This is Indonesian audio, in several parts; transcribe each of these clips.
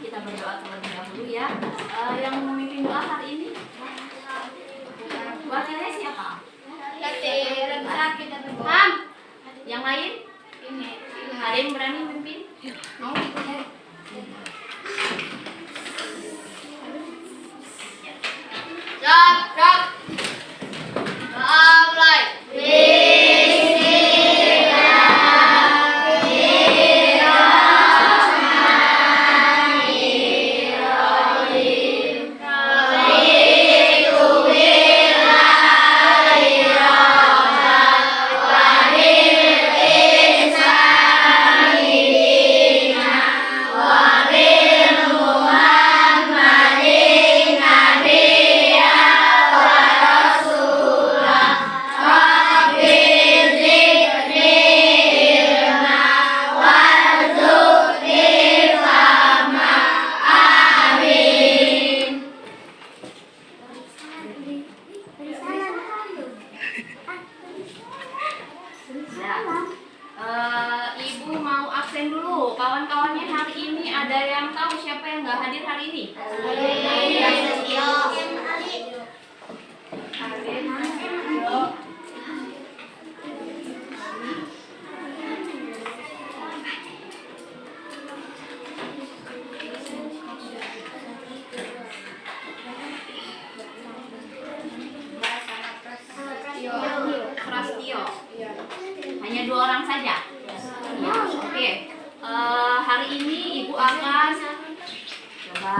kita berdoa terlebih dahulu ya. Yang memimpin doa hari ini wakilnya siapa? Ham. Yang lain? Ada yang berani memimpin? Mau? Siap. Mulai. Ibu mau absen dulu. Kawan-kawannya hari ini ada yang tahu siapa yang nggak hadir hari ini? Prastio. Hanya 2 orang saja. Oke. Hari ini ibu akan coba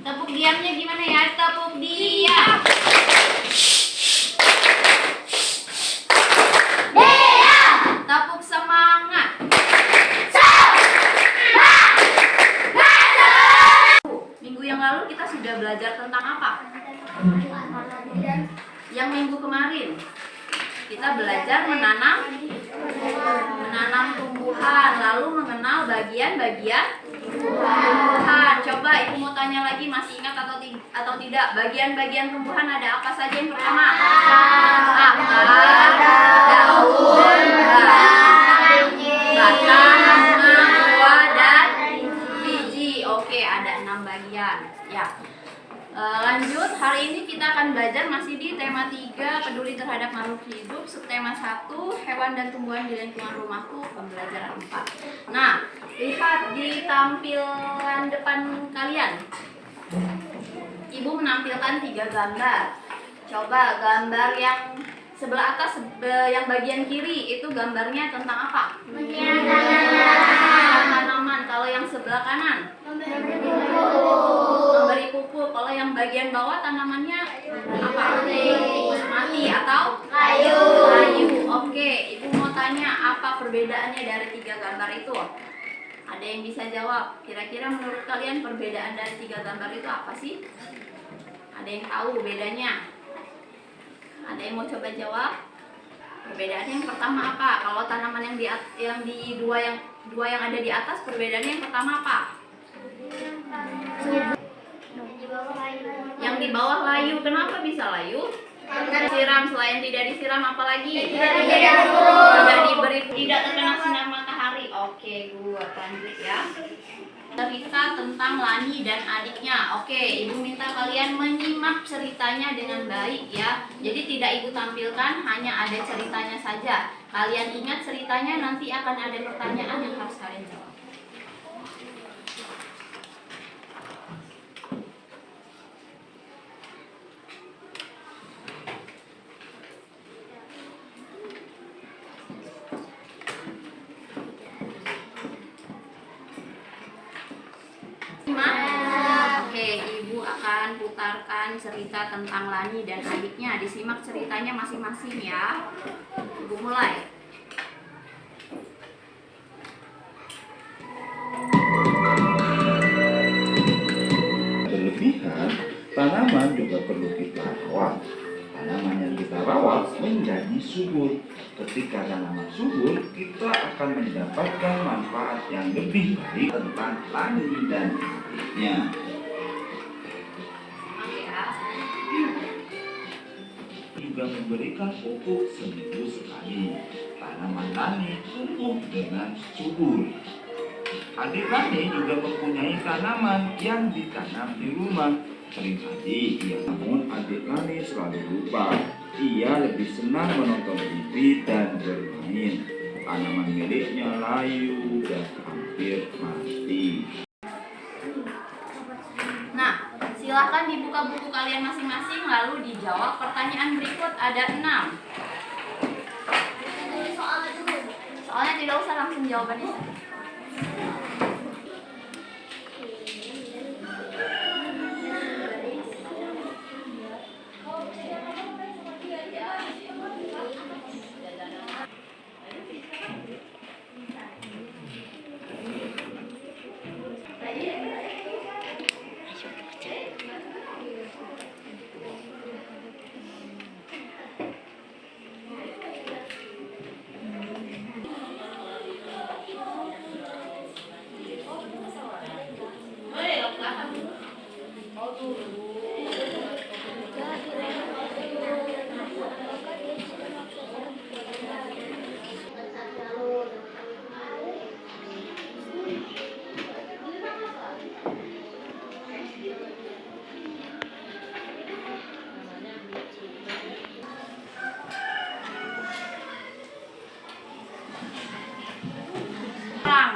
tepuk diamnya gimana ya? Tepuk diam. Tepuk semangat. Minggu yang lalu kita sudah belajar tentang apa? Yang minggu kemarin kita belajar menanam tumbuhan, lalu mengenal bagian-bagian tumbuhan. Coba ibu mau tanya lagi, masih ingat atau tidak? Bagian-bagian tumbuhan ada apa saja? Yang pertama, akar, daun, batang, bunga, buah, dan biji. Oke, ada 6 bagian. Ya. Lanjut, hari ini kita akan belajar masih di tema 3, peduli terhadap makhluk hidup, subtema 1, hewan dan tumbuhan di lingkungan rumahku, pembelajaran 4. Nah, lihat di tampilan depan kalian. Ibu menampilkan 3 gambar. Coba gambar yang sebelah atas, yang bagian kiri, itu gambarnya tentang apa? Tanaman. Kalau yang sebelah kanan? Memberi pupuk. Kalau yang bagian bawah tanamannya apa? Mati atau layu. Oke, ibu mau tanya apa perbedaannya dari 3 gambar itu? Ada yang bisa jawab? Kira-kira menurut kalian perbedaan dari 3 gambar itu apa sih? Ada yang tahu bedanya? Ada yang mau coba jawab? Perbedaannya yang pertama apa? Kalau tanaman yang di dua yang ada di atas, perbedaannya yang pertama apa? Yang di bawah layu. Kenapa bisa layu? Disiram. Selain tidak disiram, apa lagi? Tidak diberi, tidak terkena sinar matahari. Oke, good. Lanjut ya. Cerita tentang Lani dan adiknya. Oke, ibu minta kalian menyimak ceritanya dengan baik ya. Jadi tidak ibu tampilkan, hanya ada ceritanya saja. Kalian ingat ceritanya, nanti akan ada pertanyaan yang harus kalian jawab. Oke, ibu akan putarkan cerita tentang Lani dan adiknya. Disimak ceritanya masing-masing ya. Ibu mulai. Berlebihan, tanaman juga perlu kita rawat. Tanaman yang kita rawat menjadi subur. Ketika tanaman subur, kita akan mendapatkan manfaat yang lebih baik tentang Lani dan adiknya. Juga memberikan pupuk seminggu sekali. Tanaman Lani tumbuh dengan subur. Adik Lani juga mempunyai tanaman yang ditanam di rumah. Seringkali namun adik Lani selalu lupa. Ia lebih senang menonton TV dan bermain. Tanaman miliknya layu dan hampir mati. Nah, silakan dibuka buku kalian masing-masing lalu dijawab pertanyaan berikut, ada 6. Soalnya tidak usah langsung jawabannya.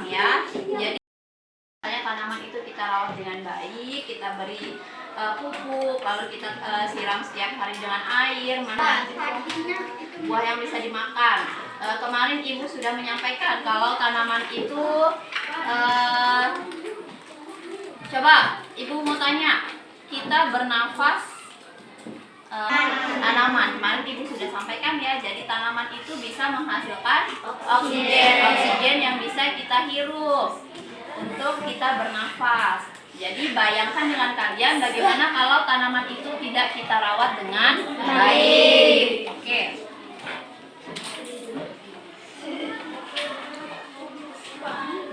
Ya, jadi tanaman itu kita rawat dengan baik, kita beri pupuk, lalu kita siram setiap hari dengan air, mana buah yang bisa dimakan. Kemarin ibu sudah menyampaikan kalau tanaman itu coba ibu mau tanya, kita bernafas tanaman. Kemarin ibu sudah sampaikan ya, jadi tanaman itu bisa menghasilkan oksigen yang bisa kita hirup untuk kita bernafas. Jadi bayangkan dengan kalian bagaimana kalau tanaman itu tidak kita rawat dengan baik. Oke.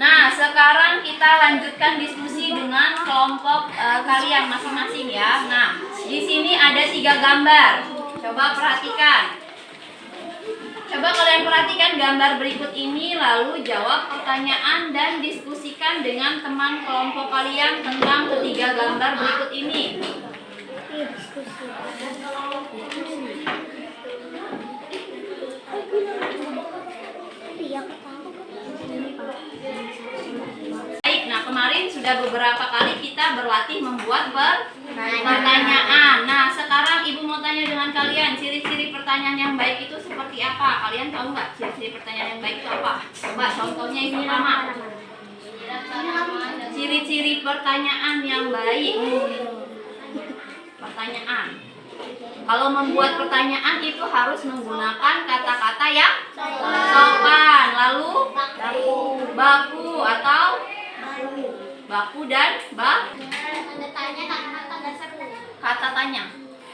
Nah, sekarang kita lanjutkan diskusi dengan kelompok kalian masing-masing ya. Nah, di sini ada 3 gambar. Coba perhatikan. Coba kalian perhatikan gambar berikut ini, lalu jawab pertanyaan dan diskusikan dengan teman kelompok kalian tentang ketiga gambar berikut ini. Baik, nah kemarin sudah beberapa kali kita berlatih membuat pertanyaan. Nah, sekarang ibu mau tanya dengan kalian, ciri-ciri pertanyaan yang baik itu seperti apa? Kalian tahu nggak ciri-ciri pertanyaan yang baik itu apa? Coba contohnya yang pertama. Ciri-ciri pertanyaan yang baik. Pertanyaan. Kalau membuat pertanyaan itu harus menggunakan kata-kata yang sopan. Lalu baku atau baku dan kata tanya.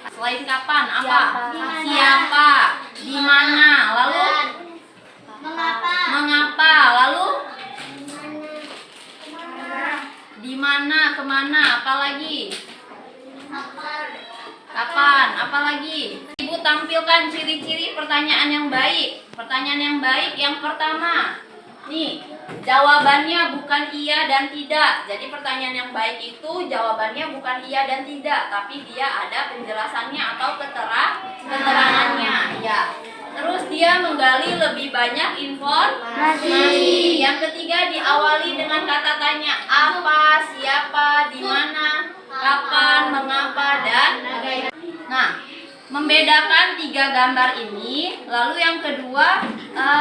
Selain kapan, apa? Siapa? Di mana? Lalu mengapa? Lalu di mana? Kemana? Apalagi? Kapan? Apalagi? Ibu tampilkan ciri-ciri pertanyaan yang baik. Pertanyaan yang baik yang pertama. Nih, jawabannya bukan iya dan tidak. Jadi pertanyaan yang baik itu jawabannya bukan iya dan tidak, tapi dia ada penjelasannya atau keterangannya. Ya. Terus dia menggali lebih banyak informasi. Yang ketiga diawali dengan kata tanya apa, siapa, di mana, kapan, mengapa, dan bagaimana. Nah, membedakan 3 gambar ini, lalu yang kedua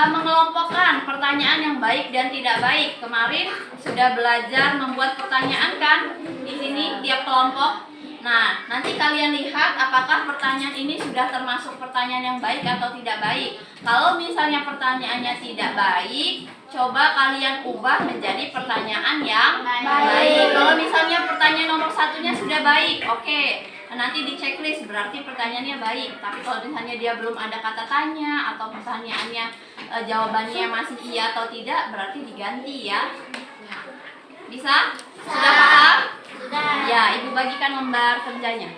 mengelompokkan pertanyaan yang baik dan tidak baik. Kemarin sudah belajar membuat pertanyaan kan di sini tiap kelompok. Nah, nanti kalian lihat apakah pertanyaan ini sudah termasuk pertanyaan yang baik atau tidak baik. Kalau misalnya pertanyaannya tidak baik, coba kalian ubah menjadi pertanyaan yang baik. Kalau misalnya pertanyaan nomor 1-nya sudah baik, oke. Nanti di checklist berarti pertanyaannya baik. Tapi kalau misalnya dia belum ada kata tanya atau pertanyaannya jawabannya masih iya atau tidak, berarti diganti ya. Bisa? Sudah paham? Sudah. Ya, ibu bagikan lembar kerjanya.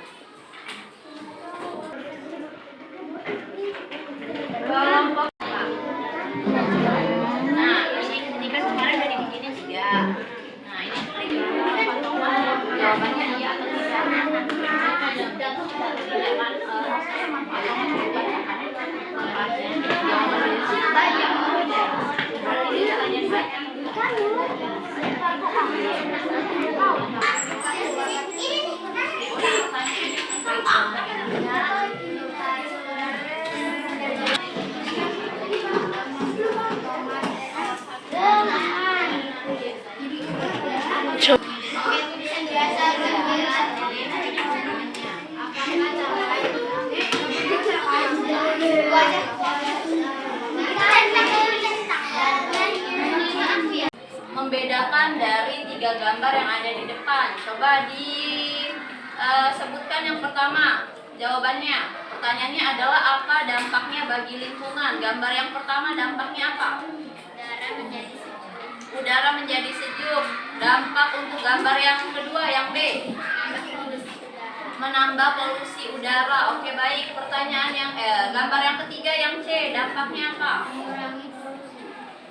Kelompok. Nah, ini kan kemarin udah dibikinin juga. Membedakan dari 3 gambar yang ada di depan. Coba disebutkan yang pertama jawabannya. Pertanyaannya adalah apa dampaknya bagi lingkungan. Gambar yang pertama dampaknya apa? Udara menjadi sejuk. Dampak untuk gambar yang kedua yang B. Menambah polusi udara. Oke, baik. Pertanyaan yang gambar yang ketiga yang C, dampaknya apa?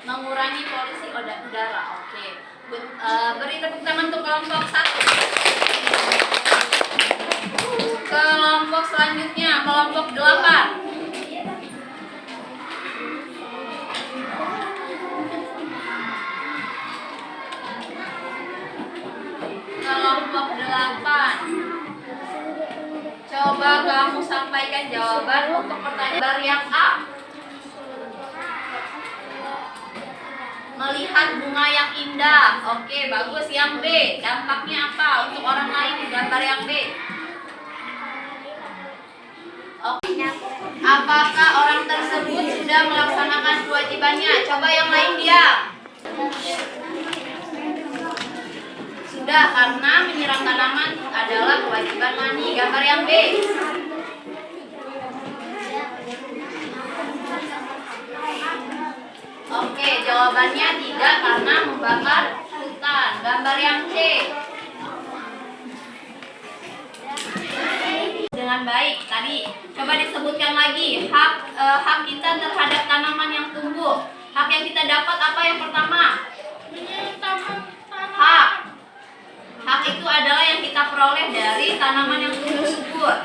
Mengurangi polusi udara. Oke. Beri tepuk tangan untuk kelompok 1. Kelompok selanjutnya, kelompok 8. Kelompok 8. Coba kamu sampaikan jawaban untuk pertanyaan yang A. Melihat bunga yang indah. Oke, bagus. Yang B, dampaknya apa untuk orang lain? Gambar yang B. Oke. Apakah orang tersebut sudah melaksanakan kewajibannya? Coba yang lain diam. Sudah, karena menyiram tanaman adalah kewajiban mani. Gambar yang B. Oke, jawabannya tidak, karena membakar hutan. Gambar yang C. Dengan baik. Tadi coba disebutkan lagi hak kita terhadap tanaman yang tumbuh. Hak yang kita dapat apa yang pertama? Hak. Hak itu adalah yang kita peroleh dari tanaman yang tumbuh subur.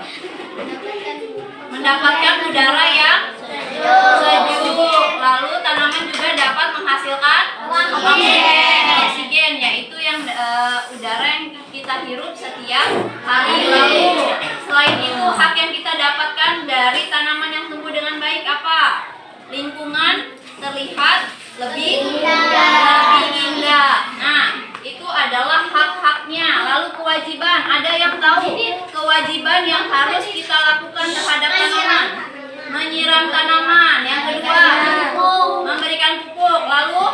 Mendapatkan udara yang sejuk. Lalu tanaman juga dapat menghasilkan oksigen, yaitu yang udara yang kita hirup setiap hari. Lalu selain itu, hak yang kita dapatkan dari tanaman yang tumbuh dengan baik apa? Lingkungan terlihat lebih indah. Nah, itu adalah hak-haknya. Lalu kewajiban, ada yang tahu kewajiban yang harus kita lakukan terhadap tanaman? Menyiram tanaman. Yang kedua, memberikan pupuk. Lalu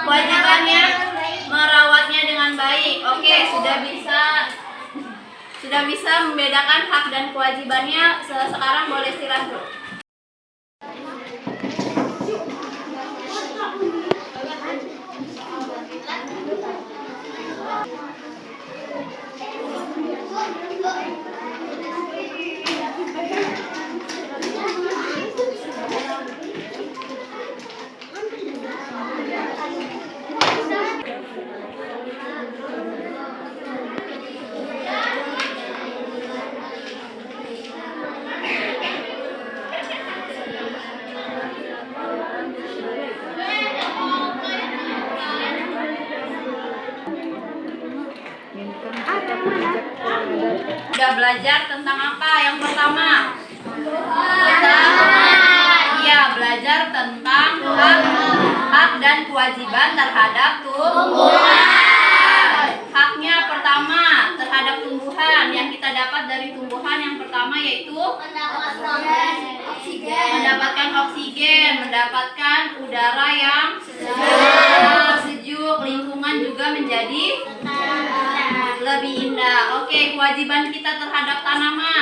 kewajibannya merawatnya dengan baik. Oke, sudah bisa membedakan hak dan kewajibannya. Sekarang boleh istirahat dulu. Sudah belajar tentang apa? Yang pertama, belajar tentang hak dan kewajiban terhadap tumbuhan. Haknya pertama terhadap tumbuhan, yang kita dapat dari tumbuhan yang pertama yaitu mendapatkan oksigen, mendapatkan udara yang sejuk, lingkungan juga menjadi lebih indah. Oke, kewajiban kita terhadap tanaman.